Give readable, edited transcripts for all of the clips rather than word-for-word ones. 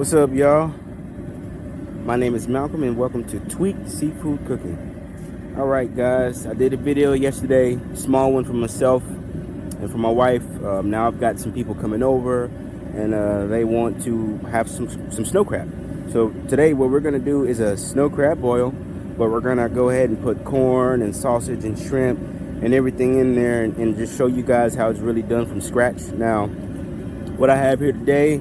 What's up, y'all? My name is Malcolm and welcome to Tweaked Seafood Cooking. Alright guys, I did a video yesterday, small one for myself and for my wife. Now I've got some people coming over and they want to have some snow crab. So today what we're going to do is a snow crab boil, but we're going to go ahead and put corn and sausage and shrimp and everything in there and just show you guys how it's really done from scratch. Now, what I have here today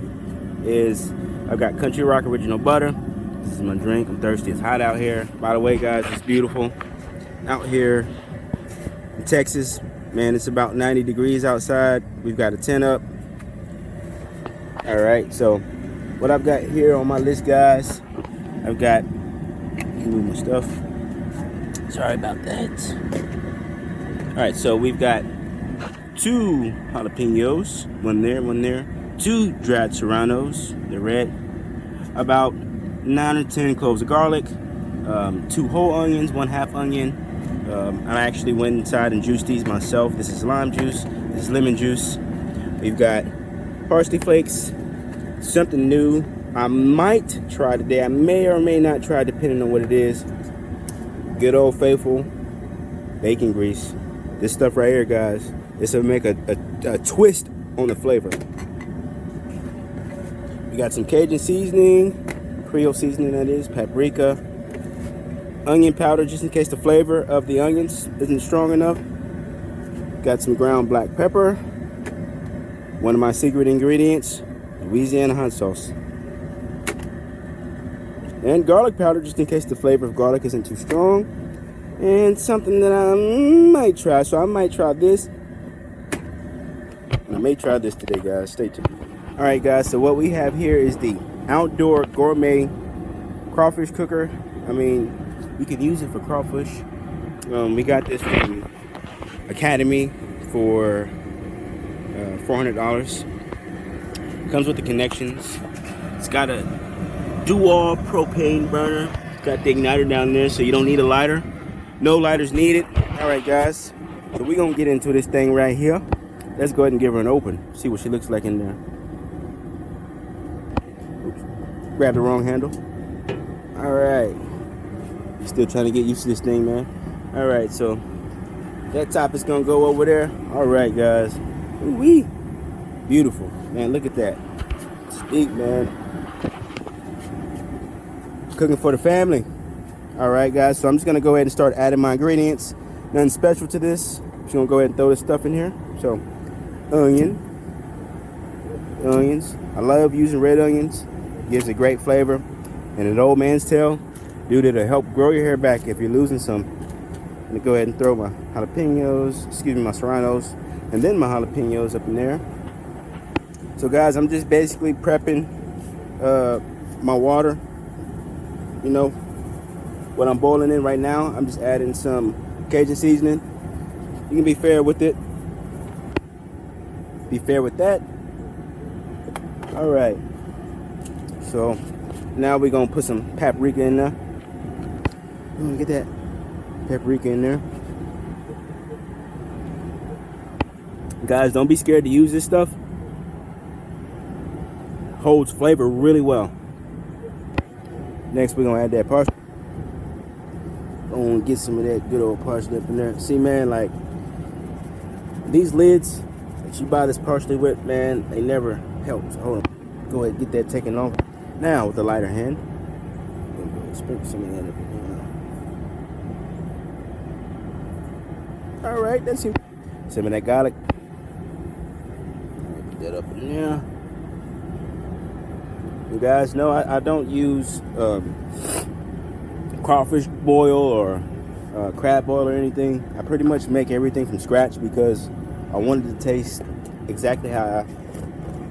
is I've got Country Rock Original Butter. This is my drink. I'm thirsty. It's hot out here. By the way, guys, it's beautiful out here in Texas. Man, it's about 90 degrees outside. We've got a tent up. All right, so what I've got here on my list, guys, I've got, move my stuff. Sorry about that. All right, so we've got 2 jalapenos, one there. 2 dried serranos, they're red, about 9 or 10 cloves of garlic, 2 whole onions, 1/2 onion. I actually went inside and juiced these myself. This is lime juice, this is lemon juice. We've got parsley flakes, something new I might try today. I may or may not try depending on what it is. Good old faithful bacon grease. This stuff right here, guys, this will make a twist on the flavor. We got some Cajun seasoning, Creole seasoning that is, paprika, onion powder just in case the flavor of the onions isn't strong enough. Got some ground black pepper, one of my secret ingredients, Louisiana hot sauce, and garlic powder just in case the flavor of garlic isn't too strong, and something that I might try. So I might try this, and I may try this today, guys. Stay tuned. All right, guys, so what we have here is the outdoor gourmet crawfish cooker. I mean, you can use it for crawfish. We got this from Academy for $400. Comes with the connections. It's got a dual propane burner. It's got the igniter down there, so you don't need a lighter. No lighters needed. All right, guys, so we're gonna get into this thing right here. Let's go ahead and give her an open, see what she looks like in there. Grab the wrong handle. All right, still trying to get used to this thing, man. All right, so that top is gonna go over there. All right, guys. Ooh-wee. Beautiful, man. Look at that. Steak, man. Cooking for the family. All right, guys. So I'm just gonna go ahead and start adding my ingredients. Nothing special to this. Just gonna go ahead and throw this stuff in here. So, onions. I love using red onions. Gives a great flavor. And an old man's tale, dude, it'll help grow your hair back if you're losing some. I'm gonna go ahead and throw my jalapenos, my serranos, and then my jalapenos up in there. So guys, I'm just basically prepping my water. You know, what I'm boiling in right now, I'm just adding some Cajun seasoning. You can be fair with it. Be fair with that. All right. So now we're gonna put some paprika in there. Get that paprika in there. Guys, don't be scared to use this stuff. Holds flavor really well. Next, we're gonna add that parsley. Gonna get some of that good old parsley up in there. See, man, like these lids that you buy this parsley with, man, they never help. So hold on. Go ahead and get that taken off. Now with the lighter hand, sprinkle some of that up in there. All right, that's it. Some of that garlic. Put that up in there. You guys know I don't use crawfish boil or crab boil or anything. I pretty much make everything from scratch because I wanted to taste exactly how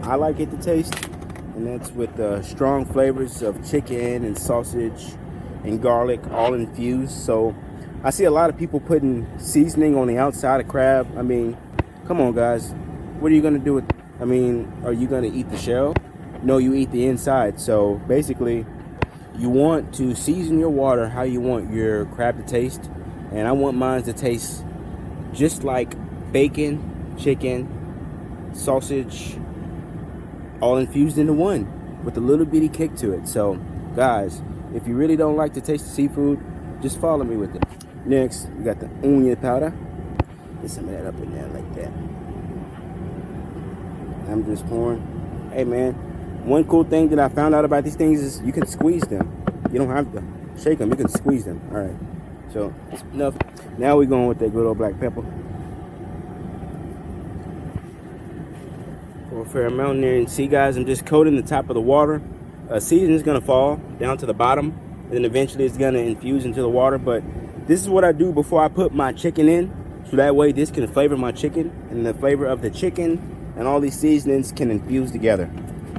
I like it to taste. And that's with strong flavors of chicken and sausage and garlic, all infused. So I see a lot of people putting seasoning on the outside of crab. I mean, come on, guys. What are you gonna do with? I mean, are you gonna eat the shell? No, you eat the inside. So basically, you want to season your water how you want your crab to taste, and I want mine to taste just like bacon, chicken, sausage, all infused into one. with a little bitty kick to it. So guys, if you really don't like to taste the seafood, just follow me with it. Next, we got the onion powder. Get some of that up in there like that. I'm just pouring. Hey man, one cool thing that I found out about these things is you can squeeze them. You don't have to shake them, you can squeeze them. All right, so that's enough. Now we're going with that good old black pepper. For a fair amount there. And see guys, I'm just coating the top of the water. Seasoning is gonna fall down to the bottom, and then eventually it's gonna infuse into the water. But this is what I do before I put my chicken in, so that way this can flavor my chicken, and the flavor of the chicken and all these seasonings can infuse together.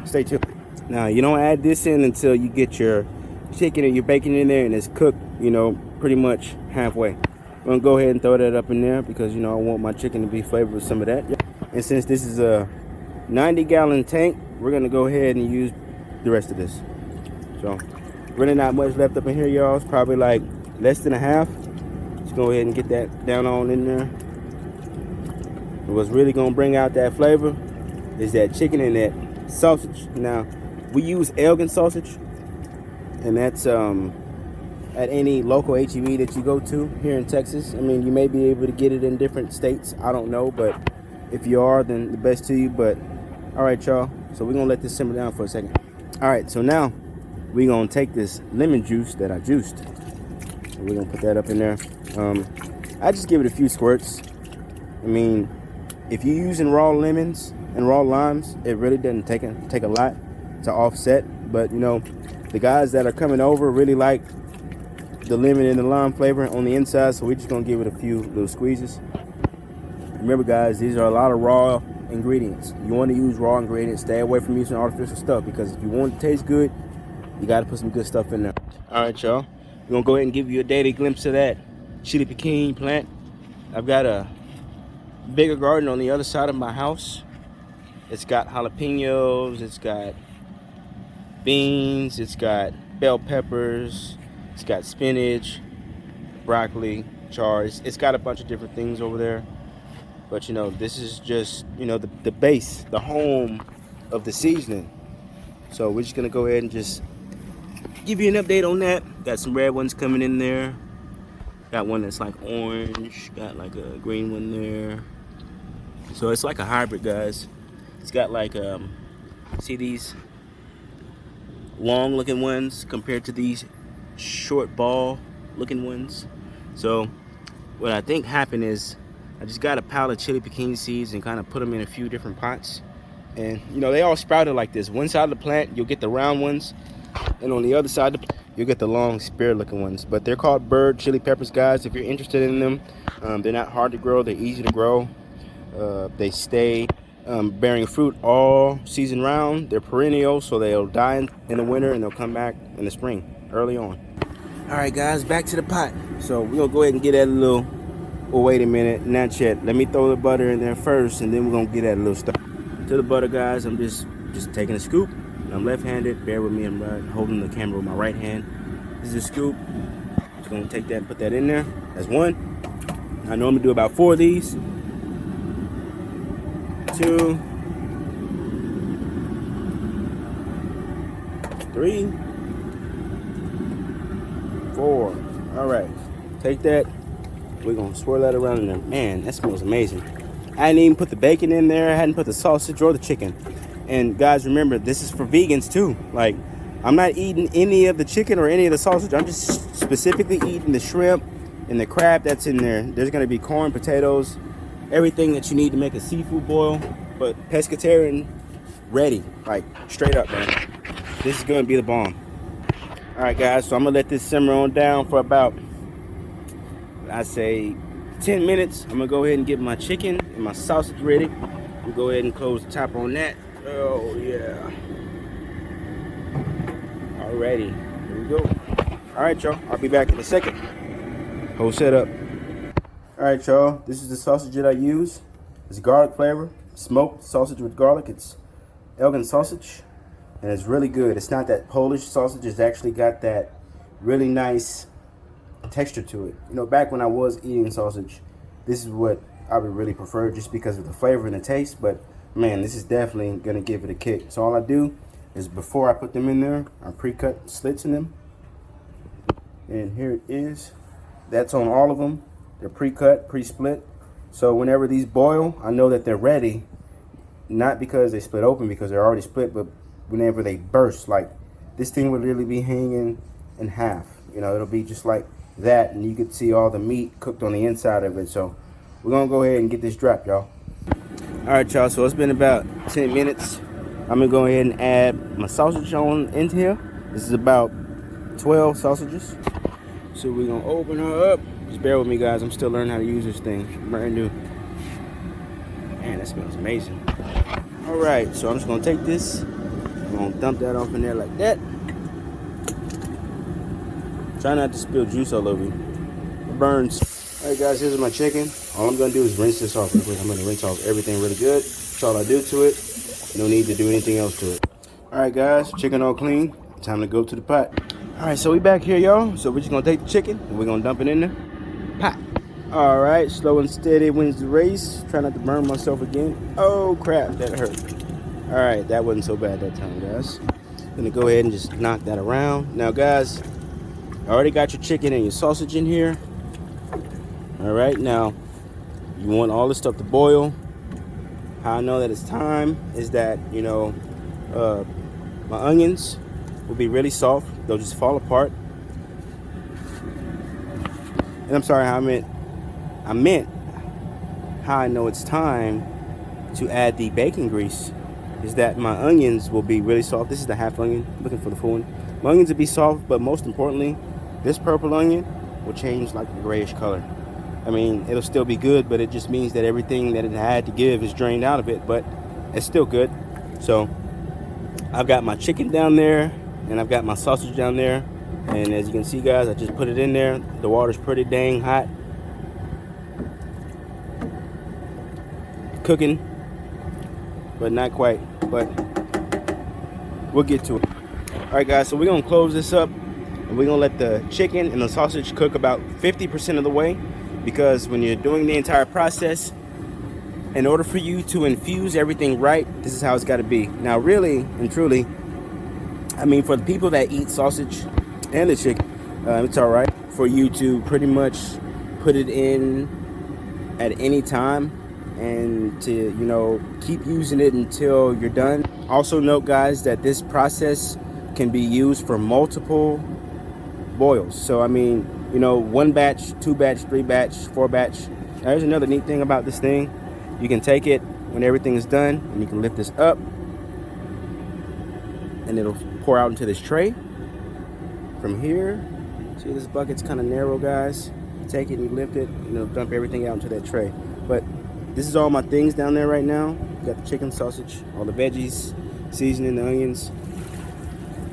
Stay tuned. Now you don't add this in until you get your chicken and your bacon in there and it's cooked, you know, pretty much halfway. I'm gonna go ahead and throw that up in there because, you know, I want my chicken to be flavored with some of that. And since this is a 90-gallon tank, we're gonna go ahead and use the rest of this. So really not much left up in here, y'all. It's probably like less than a half. Let's go ahead and get that down on in there. And what's really gonna bring out that flavor is that chicken and that sausage. Now we use Elgin sausage, and that's at any local HEB that you go to here in Texas. I mean, you may be able to get it in different states, I don't know, but if you are, then the best to you. But all right, y'all, so we're gonna let this simmer down for a second. All right, so now we're gonna take this lemon juice that I juiced, and we're gonna put that up in there. I just give it a few squirts. I mean, if you're using raw lemons and raw limes, it really doesn't take a lot to offset. But you know, the guys that are coming over really like the lemon and the lime flavor on the inside, so we're just gonna give it a few little squeezes. Remember guys, these are a lot of raw ingredients. You want to use raw ingredients. Stay away from using artificial stuff, because if you want it to taste good, you got to put some good stuff in there. All right, y'all, we're gonna go ahead and give you a daily glimpse of that chili pecan plant. I've got a bigger garden on the other side of my house. It's got jalapenos, it's got beans, it's got bell peppers, it's got spinach, broccoli, chard. It's got a bunch of different things over there. But you know, this is just, you know, the base, the home of the seasoning. So we're just gonna go ahead and just give you an update on that. Got some red ones coming in there. Got one that's like orange. Got like a green one there. So it's like a hybrid, guys. It's got like see these long looking ones compared to these short ball looking ones. So what I think happened is I just got a pile of chili pecan seeds and kind of put them in a few different pots. And you know, they all sprouted like this. One side of the plant, you'll get the round ones, and on the other side of the plant, you'll get the long spear looking ones. But they're called bird chili peppers, guys. If you're interested in them, they're not hard to grow. They're easy to grow. They stay bearing fruit all season round. They're perennial, so they'll die in the winter and they'll come back in the spring early on. All right, guys, back to the pot. So we're gonna go ahead and get that a little. Oh, wait a minute, not yet. Let me throw the butter in there first, and then we're gonna get that a little stuff. To the butter, guys, I'm just taking a scoop. I'm left-handed. Bear with me. I'm holding the camera with my right hand. This is a scoop. Just gonna take that and put that in there. That's one. I normally do about 4 of these. 2, 3, 4. All right. Take that. We're gonna swirl that around in there. Man, that smells amazing. I didn't even put the bacon in there. I hadn't put the sausage or the chicken. And guys, remember, this is for vegans too. Like, I'm not eating any of the chicken or any of the sausage. I'm just specifically eating the shrimp and the crab that's in there. There's gonna be corn, potatoes, everything that you need to make a seafood boil. But pescatarian ready, like straight up, man. This is gonna be the bomb. All right, guys, so I'm gonna let this simmer on down for about, I say 10 minutes. I'm gonna go ahead and get my chicken and my sausage ready. We'll go ahead and close the top on that. Oh yeah. Alrighty, here we go. All right, y'all, I'll be back in a second. Whole setup. All right, y'all, this is the sausage that I use. It's garlic flavor, smoked sausage with garlic. It's Elgin sausage, and it's really good. It's not that Polish sausage. It's actually got that really nice texture to it. You know, back when I was eating sausage, this is what I would really prefer, just because of the flavor and the taste. But man, this is definitely gonna give it a kick. So all I do, is before I put them in there, I pre-cut slits in them. And here it is. That's on all of them. They're pre-cut, pre-split. So whenever these boil, I know that they're ready. Not because they split open, because they're already split, but whenever they burst, like this thing would really be hanging in half. You know, it'll be just like that, and you could see all the meat cooked on the inside of it. So we're gonna go ahead and get this dropped, y'all. All right, y'all, so it's been about 10 minutes. I'm gonna go ahead and add my sausage on into here. This is about 12 sausages. So we're gonna open her up. Just bear with me, guys. I'm still learning how to use this thing. Brand new. Man, that smells amazing. All right, so I'm just gonna take this. I'm gonna dump that off in there like that. Try not to spill juice all over you. It burns. All right, guys, here's my chicken. All I'm gonna do is rinse this off real quick. I'm gonna rinse off everything really good. That's all I do to it. No need to do anything else to it. All right, guys, chicken all clean. Time to go to the pot. All right, so we back here, y'all. So we're just gonna take the chicken and we're gonna dump it in there. Pot. All right, slow and steady wins the race. Try not to burn myself again. Oh crap, that hurt. All right, that wasn't so bad that time, guys. Gonna go ahead and just knock that around. Now, guys, I already got your chicken and your sausage in here. All right, now you want all this stuff to boil. How I know that it's time is that, you know, my onions will be really soft. They'll just fall apart. And I'm sorry, I meant how I know it's time to add the bacon grease is that my onions will be really soft. This is the half onion, looking for the full one. My onions will be soft, but most importantly, this purple onion will change like a grayish color. I mean, it'll still be good, but it just means that everything that it had to give is drained out of it, but it's still good. So I've got my chicken down there and I've got my sausage down there. And as you can see, guys, I just put it in there. The water's pretty dang hot. Cooking, but not quite, but we'll get to it. All right, guys, so we're gonna close this up and we're gonna let the chicken and the sausage cook about 50% of the way, because when you're doing the entire process, in order for you to infuse everything right, this is how it's got to be. Now, really and truly, I mean, for the people that eat sausage and the chicken, it's all right for you to pretty much put it in at any time and to, you know, keep using it until you're done. Also note, guys, that this process can be used for multiple boils. So I mean, you know, 1 batch, 2 batch, 3 batch, 4 batch. Now, here's another neat thing about this thing. You can take it when everything is done and you can lift this up and it'll pour out into this tray from here. See, this bucket's kind of narrow, guys. Take it and you lift it and it'll dump everything out into that tray. But this is all my things down there right now. Got the chicken, sausage, all the veggies, seasoning, the onions.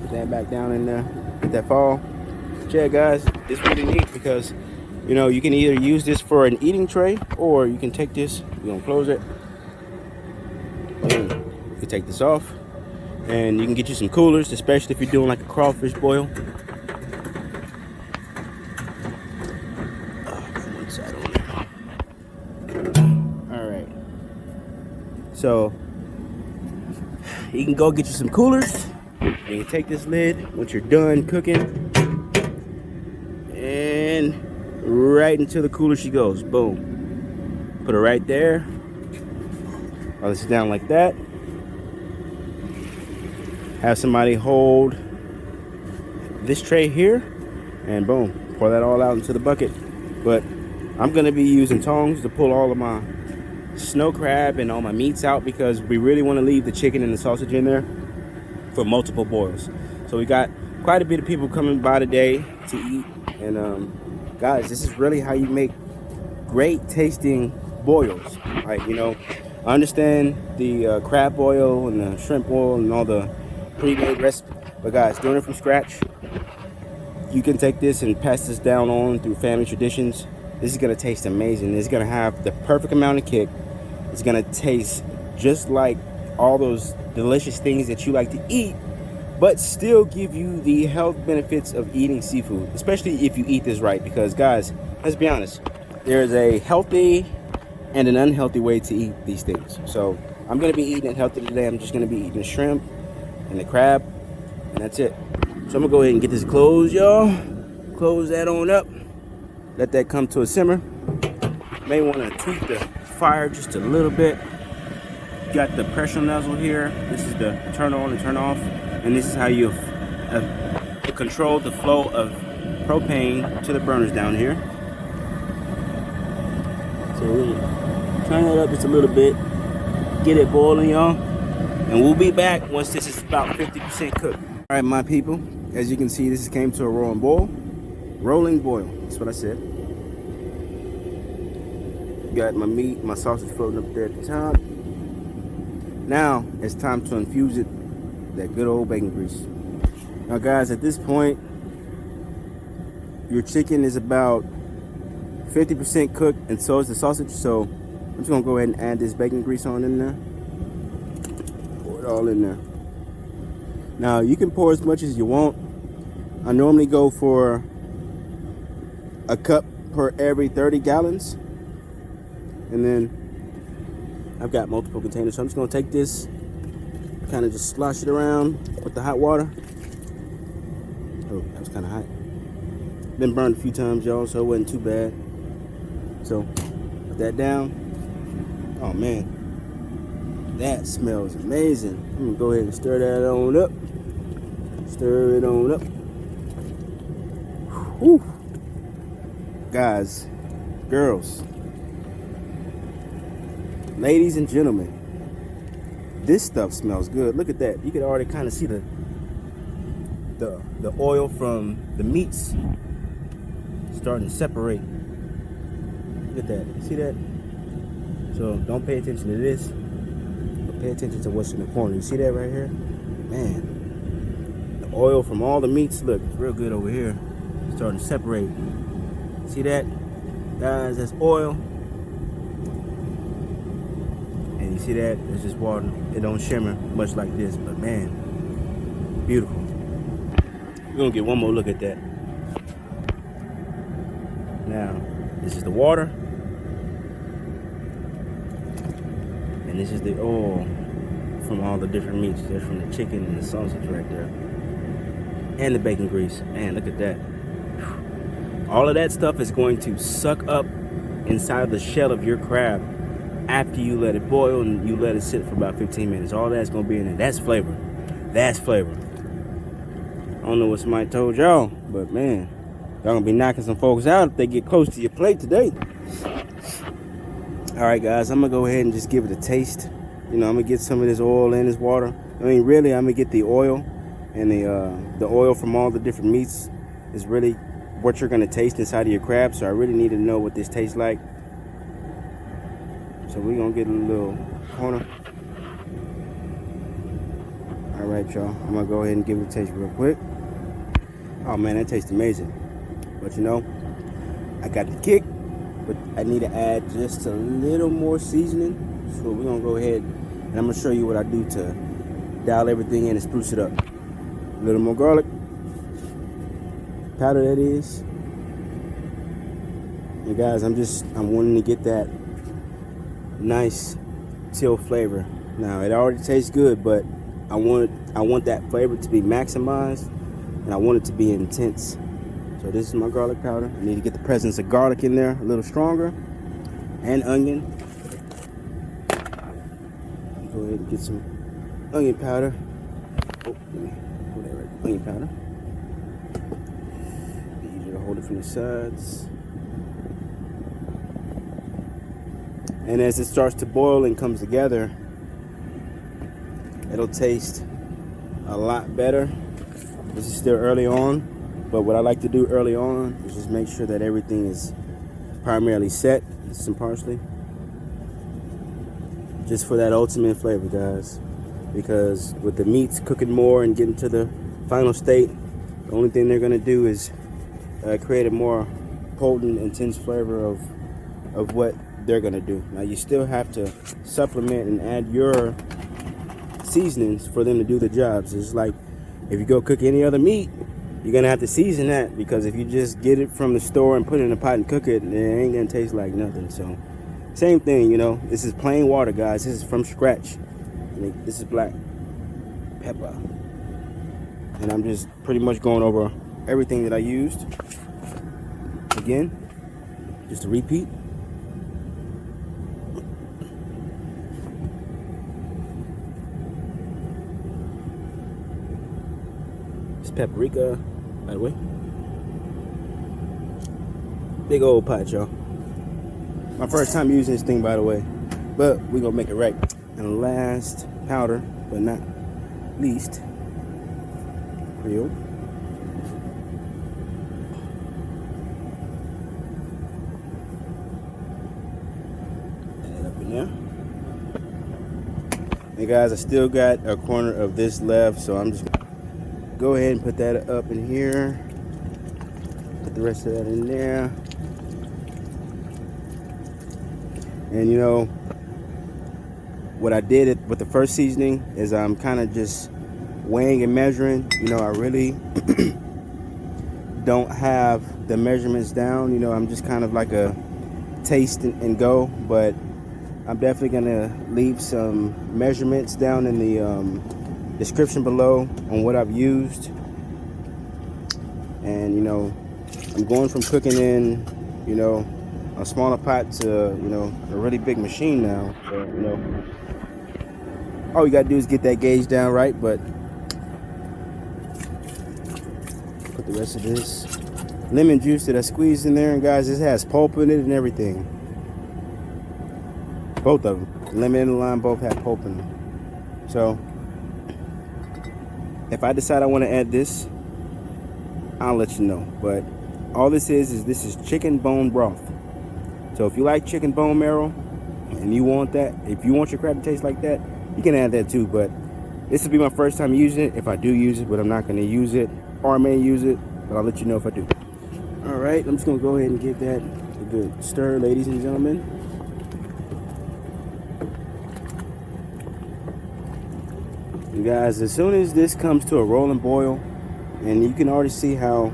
Put that back down in there. Let that fall. Yeah, guys, it's really neat because, you know, you can either use this for an eating tray or you can take this, you're gonna close it. Boom. You can take this off and you can get you some coolers, especially if you're doing like a crawfish boil. Alright. So you can go get you some coolers. And you take this lid once you're done cooking, and right into the cooler she goes. Boom. Put her right there. I'll sit down like that. Have somebody hold this tray here, and boom, pour that all out into the bucket. But I'm gonna be using tongs to pull all of my snow crab and all my meats out, because we really want to leave the chicken and the sausage in there for multiple boils. So we got quite a bit of people coming by today to eat, and guys, this is really how you make great tasting boils. Like, you know, I understand the crab boil and the shrimp boil and all the pre-made recipes, but guys, doing it from scratch, you can take this and pass this down on through family traditions. This is gonna taste amazing. It's gonna have the perfect amount of kick. It's gonna taste just like all those delicious things that you like to eat, but still give you the health benefits of eating seafood, especially if you eat this right. Because guys, let's be honest, there's a healthy and an unhealthy way to eat these things. So I'm gonna be eating it healthy today. I'm just gonna be eating shrimp, and the crab, and that's it. So I'm gonna go ahead and get this closed, y'all. Close that on up. Let that come to a simmer. May want to tweak the fire just a little bit. Got the pressure nozzle here. This is the turn on and turn off, and this is how you control the flow of propane to the burners down here. So we'll turn it up just a little bit, get it boiling, y'all, and we'll be back once this is about 50% cooked. All right, my people, as you can see, this came to a rolling boil. Rolling boil, that's what I said. Got my meat, my sausage floating up there at the top. Now it's time to infuse it, that good old bacon grease. Now guys, at this point, your chicken is about 50% cooked, and so is the sausage. So I'm just gonna go ahead and add this bacon grease on in there. Pour it all in there. Now you can pour as much as you want. I normally go for a cup per every 30 gallons. And then I've got multiple containers, so I'm just gonna take this, kind of just slosh it around with the hot water. Oh, that was kind of hot. Been burned a few times, y'all, so it wasn't too bad. So put that down. Oh man, that smells amazing. I'm gonna go ahead and stir that on up. Stir it on up. Whew. Guys, girls, ladies and gentlemen, this stuff smells good. Look at that. You can already kind of see the oil from the meats starting to separate. Look at that. See that? So don't pay attention to this, but pay attention to what's in the corner. You see that right here? Man, the oil from all the meats, look, it's real good over here. It's starting to separate. See that? Guys, that's oil. And you see that? It's just water. It don't shimmer much like this, but man, beautiful. We're gonna get one more look at that. Now, this is the water. And this is the oil from all the different meats. That's from the chicken and the sausage right there. And the bacon grease. Man, look at that. All of that stuff is going to suck up inside the shell of your crab after you let it boil and you let it sit for about 15 minutes. All that's going to be in there. That's flavor. That's flavor. I don't know what somebody told y'all, but man, y'all going to be knocking some folks out if they get close to your plate today. All right, guys, I'm going to go ahead and just give it a taste. You know, I'm going to get some of this oil in this water. I mean, really, I'm going to get the oil, and the oil from all the different meats is really what you're going to taste inside of your crab. So I really need to know what this tastes like. So we're going to get a little corner. All right, y'all. I'm going to go ahead and give it a taste real quick. Oh, man, that tastes amazing. But, you know, I got the kick, but I need to add just a little more seasoning. So we're going to go ahead, and I'm going to show you what I do to dial everything in and spruce it up. A little more garlic powder, that is. And guys, I'm wanting to get that nice teal flavor. Now it already tastes good, but I want that flavor to be maximized, and I want it to be intense. So this is my garlic powder. I need to get the presence of garlic in there a little stronger, and onion. Go ahead and get some onion powder. Oh, let me hold that right. Onion powder. Easier to hold it from the sides. And as it starts to boil and comes together, it'll taste a lot better. This is still early on, but what I like to do early on is just make sure that everything is primarily set. Some parsley, just for that ultimate flavor, guys. Because with the meats cooking more and getting to the final state, the only thing they're gonna do is create a more potent, intense flavor of what they're gonna do. Now you still have to supplement and add your seasonings for them to do the jobs. It's like if you go cook any other meat, you're gonna have to season that, because if you just get it from the store and put it in a pot and cook it, it ain't gonna taste like nothing. So same thing, you know, this is plain water, guys. This is from scratch. This is black pepper. And I'm just pretty much going over everything that I used. Again, just a repeat. It's paprika, by the way. Big old pot, y'all. My first time using this thing, by the way. But we're gonna make it right. And last powder, but not least, Creole. Add it up in there. And guys, I still got a corner of this left, so I'm just gonna go ahead and put that up in here. Put the rest of that in there. And you know, what I did with the first seasoning is I'm kind of just weighing and measuring. You know, I really don't have the measurements down. You know, I'm just kind of like a taste and go, but I'm definitely gonna leave some measurements down in the description below on what I've used. And you know, I'm going from cooking in, you know, a smaller pot to, you know, a really big machine now. So, you know, all you gotta do is get that gauge down right. But put the rest of this lemon juice that I squeezed in there, and guys, this has pulp in it and everything. Both of them, lemon and lime, both have pulp in them. So if I decide I want to add this, I'll let you know. But all this is this is chicken bone broth. So if you like chicken bone marrow and you want that, if you want your crab to taste like that, you can add that too. But this will be my first time using it. If I do use it, but I'm not going to use it, or I may use it, but I'll let you know if I do. All right, I'm just going to go ahead and give that a good stir, ladies and gentlemen. And guys, as soon as this comes to a rolling boil, and you can already see how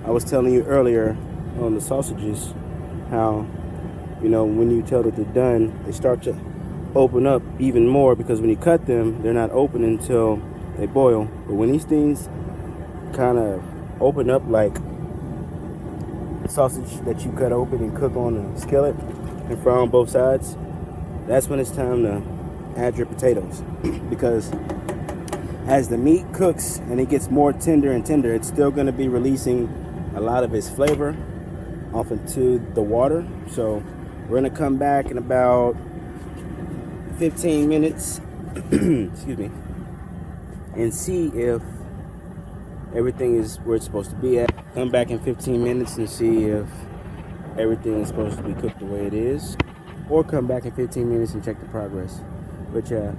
I was telling you earlier on the sausages, how, you know, when you tell that they're done, they start to open up even more, because when you cut them, they're not open until they boil. But when these things kind of open up like sausage that you cut open and cook on a skillet and fry on both sides, that's when it's time to add your potatoes. Because as the meat cooks and it gets more tender and tender, it's still going to be releasing a lot of its flavor off into the water. So we're going to come back in about 15 minutes excuse me, and see if everything is where it's supposed to be at. Come back in 15 minutes and see if everything is supposed to be cooked the way it is, or come back in 15 minutes and check the progress. But yeah,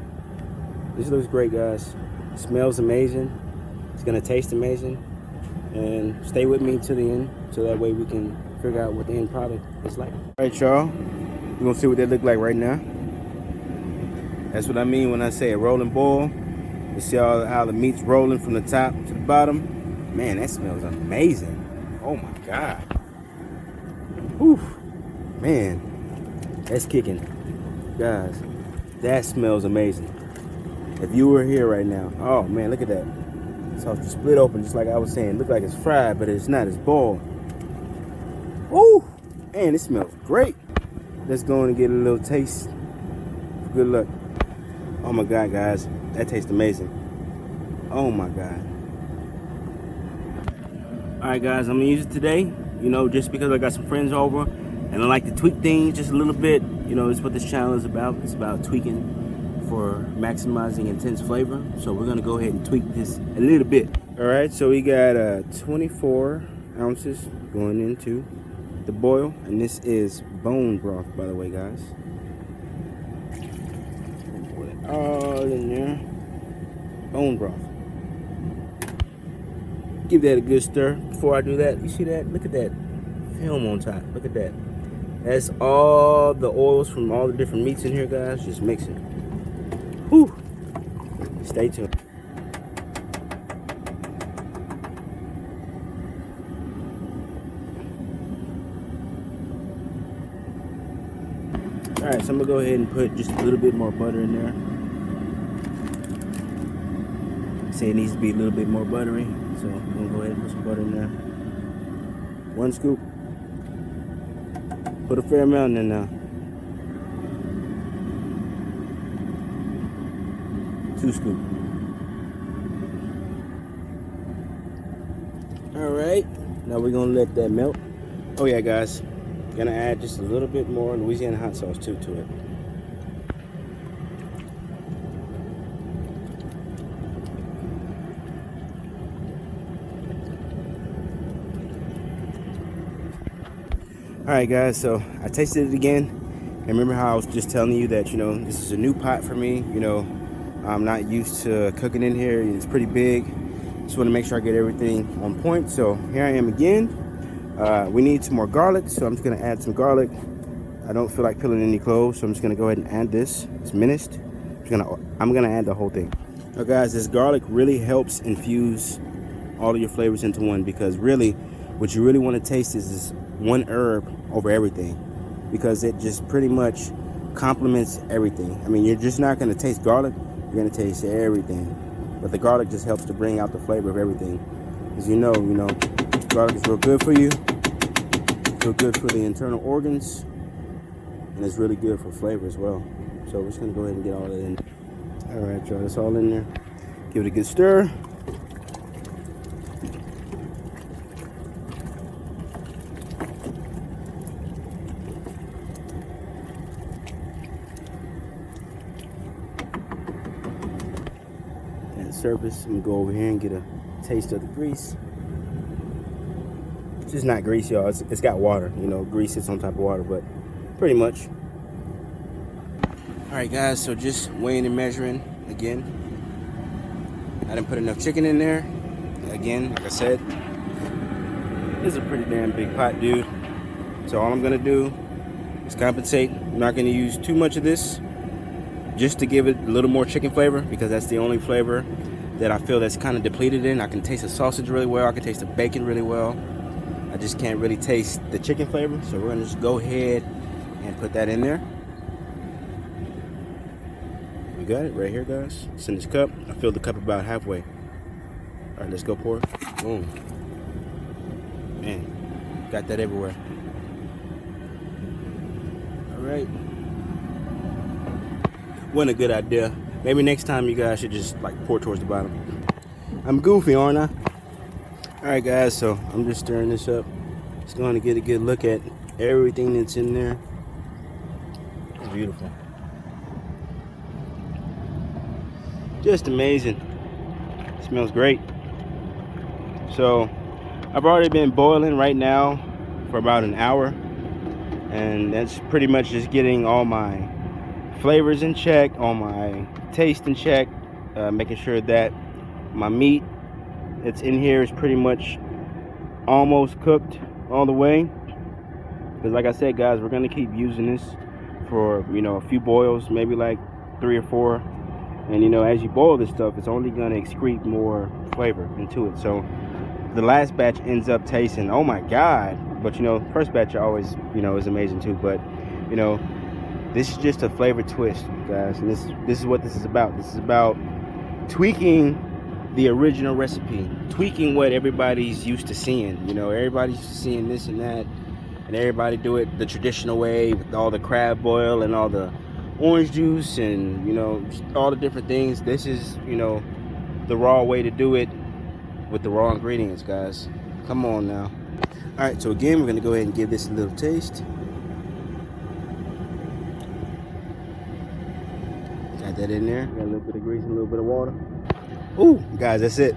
this looks great, guys. It smells amazing. It's gonna taste amazing. And stay with me to the end, so that way we can figure out what the end product is like. All right, y'all, we're gonna see what they look like right now. That's what I mean when I say a rolling boil. You see how the meat's rolling from the top to the bottom. Man, that smells amazing. Oh my God. Whew. Man, that's kicking. Guys, that smells amazing. If you were here right now, oh man, look at that. So it's split open, just like I was saying. Look like it's fried, but it's not. It's boiled. Ooh, man, it smells great. Let's go and get a little taste. Good luck. Oh my God, guys, that tastes amazing. Oh my God. All right, guys, I'm gonna use it today. You know, just because I got some friends over, and I like to tweak things just a little bit. You know, it's what this channel is about. It's about tweaking for maximizing intense flavor. So we're gonna go ahead and tweak this a little bit. All right, so we got 24 ounces going into the boil, and this is bone broth, by the way, guys. Put it all in there. Bone broth. Give that a good stir. Before I do that, you see that? Look at that film on top. Look at that. That's all the oils from all the different meats in here, guys. Just mix it. Whew. Stay tuned. All right, so I'm gonna go ahead and put just a little bit more butter in there. say it needs to be a little bit more buttery, so I'm gonna go ahead and put some butter in there. 1 scoop. Put a fair amount in now. 2 scoops. Alright, now we're gonna let that melt. Oh yeah guys, gonna add just a little bit more Louisiana hot sauce too to it. Alright guys, so I tasted it again, and remember how I was just telling you that, you know, this is a new pot for me. You know, I'm not used to cooking in here. It's pretty big. Just want to make sure I get everything on point. So here I am again. We need some more garlic, so I'm just going to add some garlic. I don't feel like peeling any cloves, so I'm just going to go ahead and add this. It's minced. I'm going to add the whole thing. Now guys, this garlic really helps infuse all of your flavors into one, because really what you really want to taste is this one herb over everything, because it just pretty much complements everything. I mean, you're just not going to taste garlic, you're going to taste everything, but the garlic just helps to bring out the flavor of everything. As you know, garlic is real good for you, real good for the internal organs, and it's really good for flavor as well. So we're just going to go ahead and get all that in. All right, y'all, that's all in there. Give it a good stir. Surface. I'm gonna go over here and get a taste of the grease. It's just not grease, y'all. It's got water. You know, grease sits on top of water, but pretty much. All right, guys. So just weighing and measuring again. I didn't put enough chicken in there. Again, like I said, this is a pretty damn big pot, dude. So all I'm gonna do is compensate. I'm not gonna use too much of this, just to give it a little more chicken flavor, because that's the only flavor that I feel that's kind of depleted in. I can taste the sausage really well. I can taste the bacon really well. I just can't really taste the chicken flavor. So we're gonna just go ahead and put that in there. We got it right here, guys. It's in this cup. I filled the cup about halfway. All right, let's go pour it. Boom. Man, got that everywhere. All right. Wasn't a good idea. Maybe next time you guys should just like pour towards the bottom. I'm goofy, aren't I? All right, guys, so I'm just stirring this up. Just going to get a good look at everything that's in there. It's beautiful. Just amazing. It smells great. So I've already been boiling right now for about an hour, and that's pretty much just getting all my flavors in check, all my taste in check, making sure that my meat that's in here is pretty much almost cooked all the way. Because like I said, guys, we're gonna keep using this for, you know, a few boils, maybe like 3 or 4. And you know, as you boil this stuff, it's only gonna excrete more flavor into it. So the last batch ends up tasting, oh my god. But you know, first batch always, you know, is amazing too. But you know, this is just a flavor twist, guys, and this is what this is about. This is about tweaking the original recipe, tweaking what everybody's used to seeing. You know, everybody's used to seeing this and that, and everybody do it the traditional way with all the crab boil and all the orange juice and, you know, just all the different things. This is, you know, the raw way to do it with the raw ingredients, guys. Come on now. All right, so again, we're gonna go ahead and give this a little taste. Got that in there. Got a little bit of grease and a little bit of water. Ooh, guys, that's it.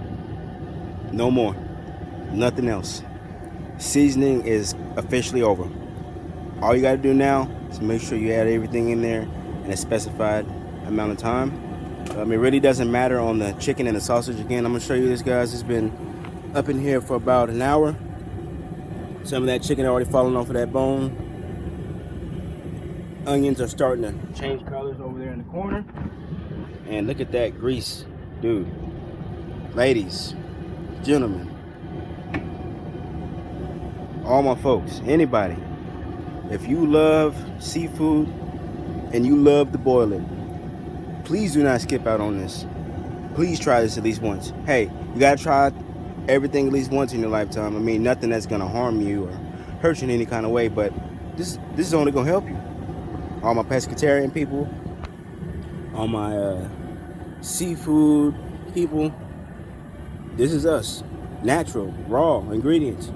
No more. Nothing else. Seasoning is officially over. All you gotta do now is make sure you add everything in there in a specified amount of time. It really doesn't matter on the chicken and the sausage. Again, I'm gonna show you this, guys. It's been up in here for about an hour. Some of that chicken already fallen off of that bone. Onions are starting to change colors over there in the corner. And look at that grease, dude. Ladies, gentlemen, all my folks, anybody, if you love seafood and you love to boil it, please do not skip out on this. Please try this at least once. Hey, you gotta try everything at least once in your lifetime. I mean, nothing that's gonna harm you or hurt you in any kind of way, but this is only gonna help you. All my pescatarian people, all my seafood people, this is us. Natural, raw ingredients.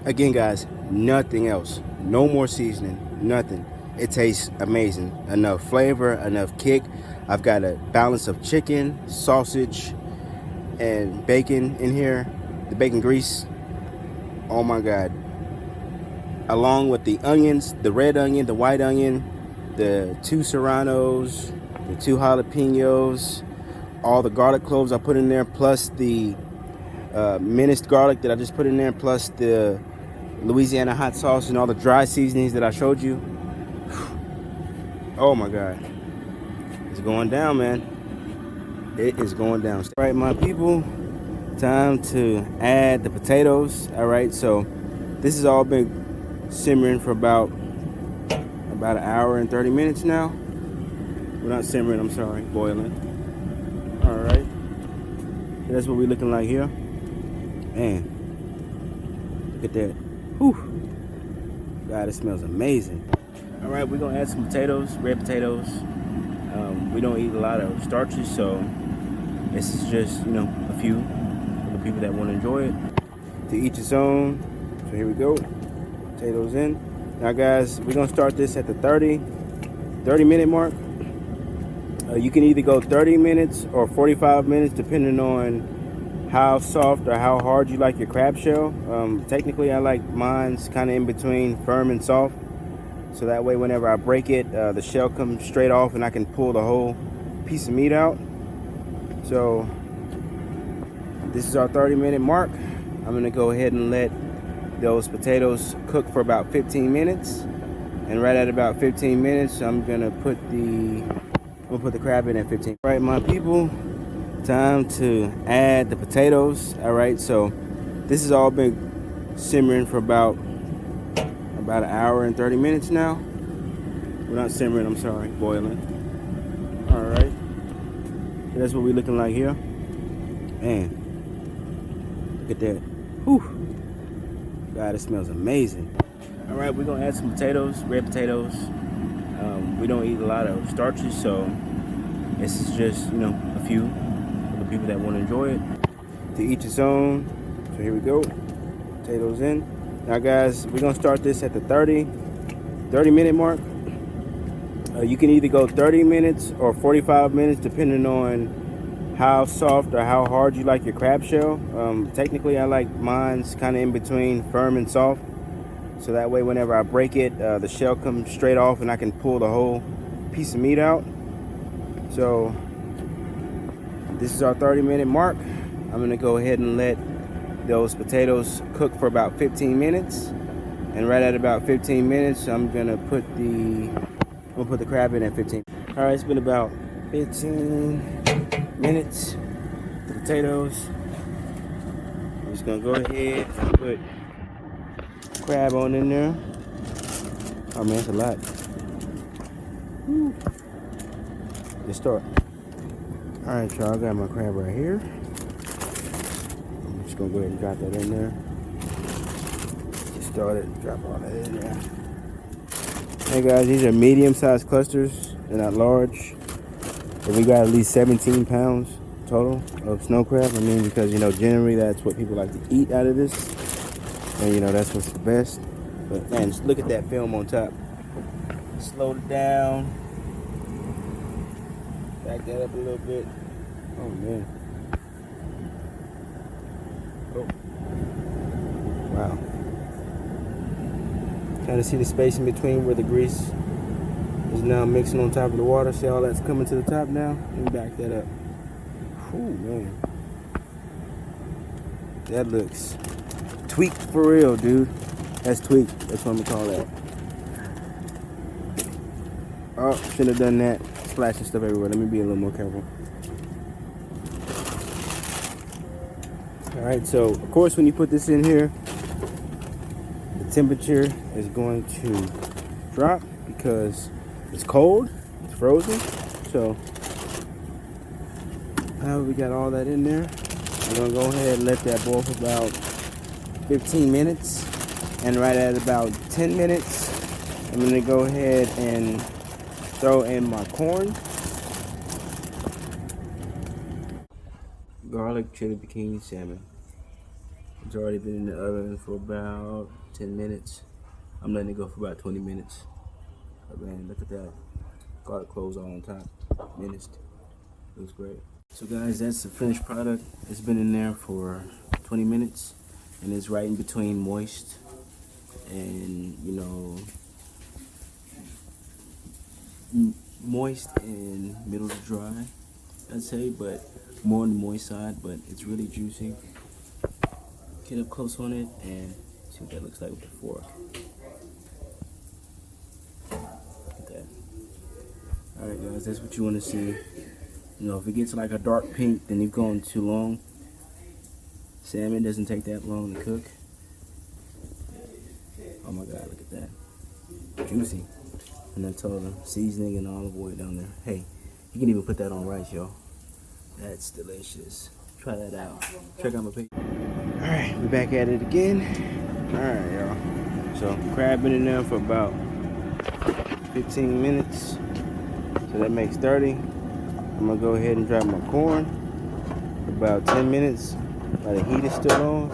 Again, guys, nothing else. No more seasoning, nothing. It tastes amazing. Enough flavor, enough kick. I've got a balance of chicken, sausage, and bacon in here. The bacon grease. Oh my God. Along with the onions, the red onion, the white onion, the 2 serranos, the 2 jalapenos, all the garlic cloves I put in there, plus the minced garlic that I just put in there, plus the Louisiana hot sauce and all the dry seasonings that I showed you. Oh my God. It's going down, man. It is going down. All right, my people, time to add the potatoes. All right, so this has all been simmering for about an hour and 30 minutes now. Well, not simmering, I'm sorry, boiling. All right, so that's what we're looking like here. Man, look at that. Whew. God, it smells amazing. All right, we're gonna add some potatoes, red potatoes. We don't eat a lot of starches, so this is just, you know, a few for the people that want to enjoy it. To each its own. So here we go. Potatoes in. Now, guys, we're gonna start this at the 30-minute mark. You can either go 30 minutes or 45 minutes, depending on how soft or how hard you like your crab shell. Technically, I like mine's kind of in between firm and soft. So that way, whenever I break it, the shell comes straight off and I can pull the whole piece of meat out. So this is our 30-minute mark. I'm gonna go ahead and let those potatoes cook for about 15 minutes. And right at about 15 minutes, I'm gonna put the crab in at 15. All right, my people, time to add the potatoes. All right, so this has all been simmering for about an hour and 30 minutes now. We're not simmering, I'm sorry, boiling. All right, so that's what we're looking like here. Man, look at that. Whew. God, it smells amazing. All right, we're gonna add some potatoes, red potatoes. We don't eat a lot of starches, so this is just, you know, a few for the people that want to enjoy it. To each its own. So here we go. Potatoes in. Now, guys, we're gonna start this at the 30-minute mark. You can either go 30 minutes or 45 minutes, depending on how soft or how hard you like your crab shell. Technically, I like mine's kind of in between firm and soft. So that way, whenever I break it, the shell comes straight off and I can pull the whole piece of meat out. So this is our 30-minute mark. I'm gonna go ahead and let those potatoes cook for about 15 minutes. And right at about 15 minutes, I'm gonna put the crab in at 15. All right, it's been about 15 minutes. The potatoes. I'm just gonna go ahead and put crab on in there. Oh man, that's a lot. Woo. Let's start. All right, y'all, I got my crab right here. I'm just gonna go ahead and drop that in there. Just start it, drop all that in there. Hey guys, these are medium-sized clusters. They're not large. And we got at least 17 pounds total of snow crab. I mean, because, you know, generally that's what people like to eat out of this. And, you know, that's what's the best. But, man, just look at that film on top. Slow it down. Back that up a little bit. Oh, man. Oh. Wow. Kind of see the space in between where the grease is now mixing on top of the water. See all that's coming to the top now? Let me back that up. Ooh, man. That looks tweaked for real, dude. That's tweaked. That's what I'm gonna call that. Oh, shouldn't have done that. Splashing stuff everywhere. Let me be a little more careful. Alright, so of course when you put this in here, the temperature is going to drop because it's cold, it's frozen. So We got all that in there. I'm gonna go ahead and let that boil for about 15 minutes. And right at about 10 minutes, I'm gonna go ahead and throw in my corn. Garlic chili bikini salmon. It's already been in the oven for about 10 minutes. I'm letting it go for about 20 minutes. Oh man, look at that. Garlic cloves all on top. Minced. Looks great. So guys, that's the finished product. It's been in there for 20 minutes and it's right in between moist and, you know, moist and middle to dry, I'd say, but more on the moist side, but it's really juicy. Get up close on it and see what that looks like with the fork. Look at that. Alright guys, that's what you want to see. You know, if it gets like a dark pink, then you've gone too long. Salmon doesn't take that long to cook. Oh my god, look at that. Juicy. And that's all the seasoning and olive oil down there. Hey, you can even put that on rice, y'all. That's delicious. Try that out. Check out my page. Alright, we're back at it again. Alright, y'all. So, crab been in there for about 15 minutes. So that makes 30. I'm gonna go ahead and drop my corn for about 10 minutes while the heat is still on.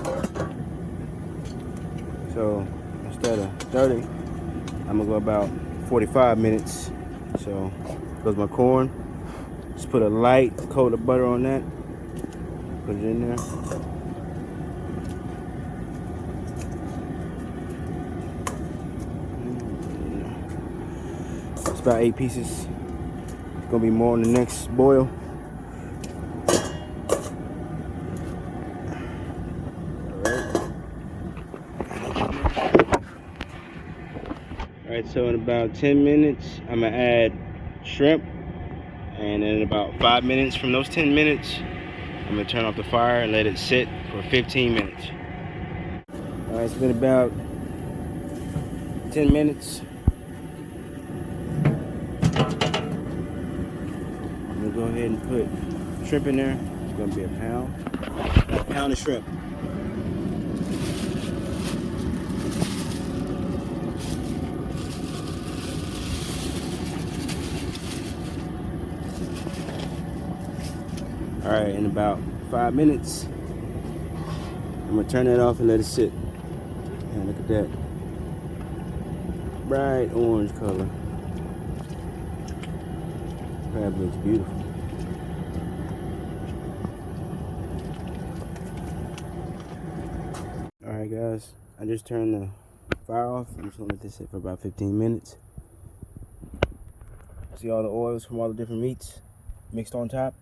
So instead of 30, I'm gonna go about 45 minutes. So goes my corn. Just put a light coat of butter on that. Put it in there. It's about 8 pieces. Gonna be more in the next boil. Alright, so in about 10 minutes, I'm gonna add shrimp. And in about 5 minutes from those 10 minutes, I'm gonna turn off the fire and let it sit for 15 minutes. Alright, it's been about 10 minutes. Go ahead and put shrimp in there. It's going to be a pound of shrimp. All right, in about 5 minutes, I'm going to turn that off and let it sit. And look at that bright orange color. Crab looks beautiful. Alright guys, I just turned the fire off. I'm just gonna let this sit for about 15 minutes. See all the oils from all the different meats mixed on top.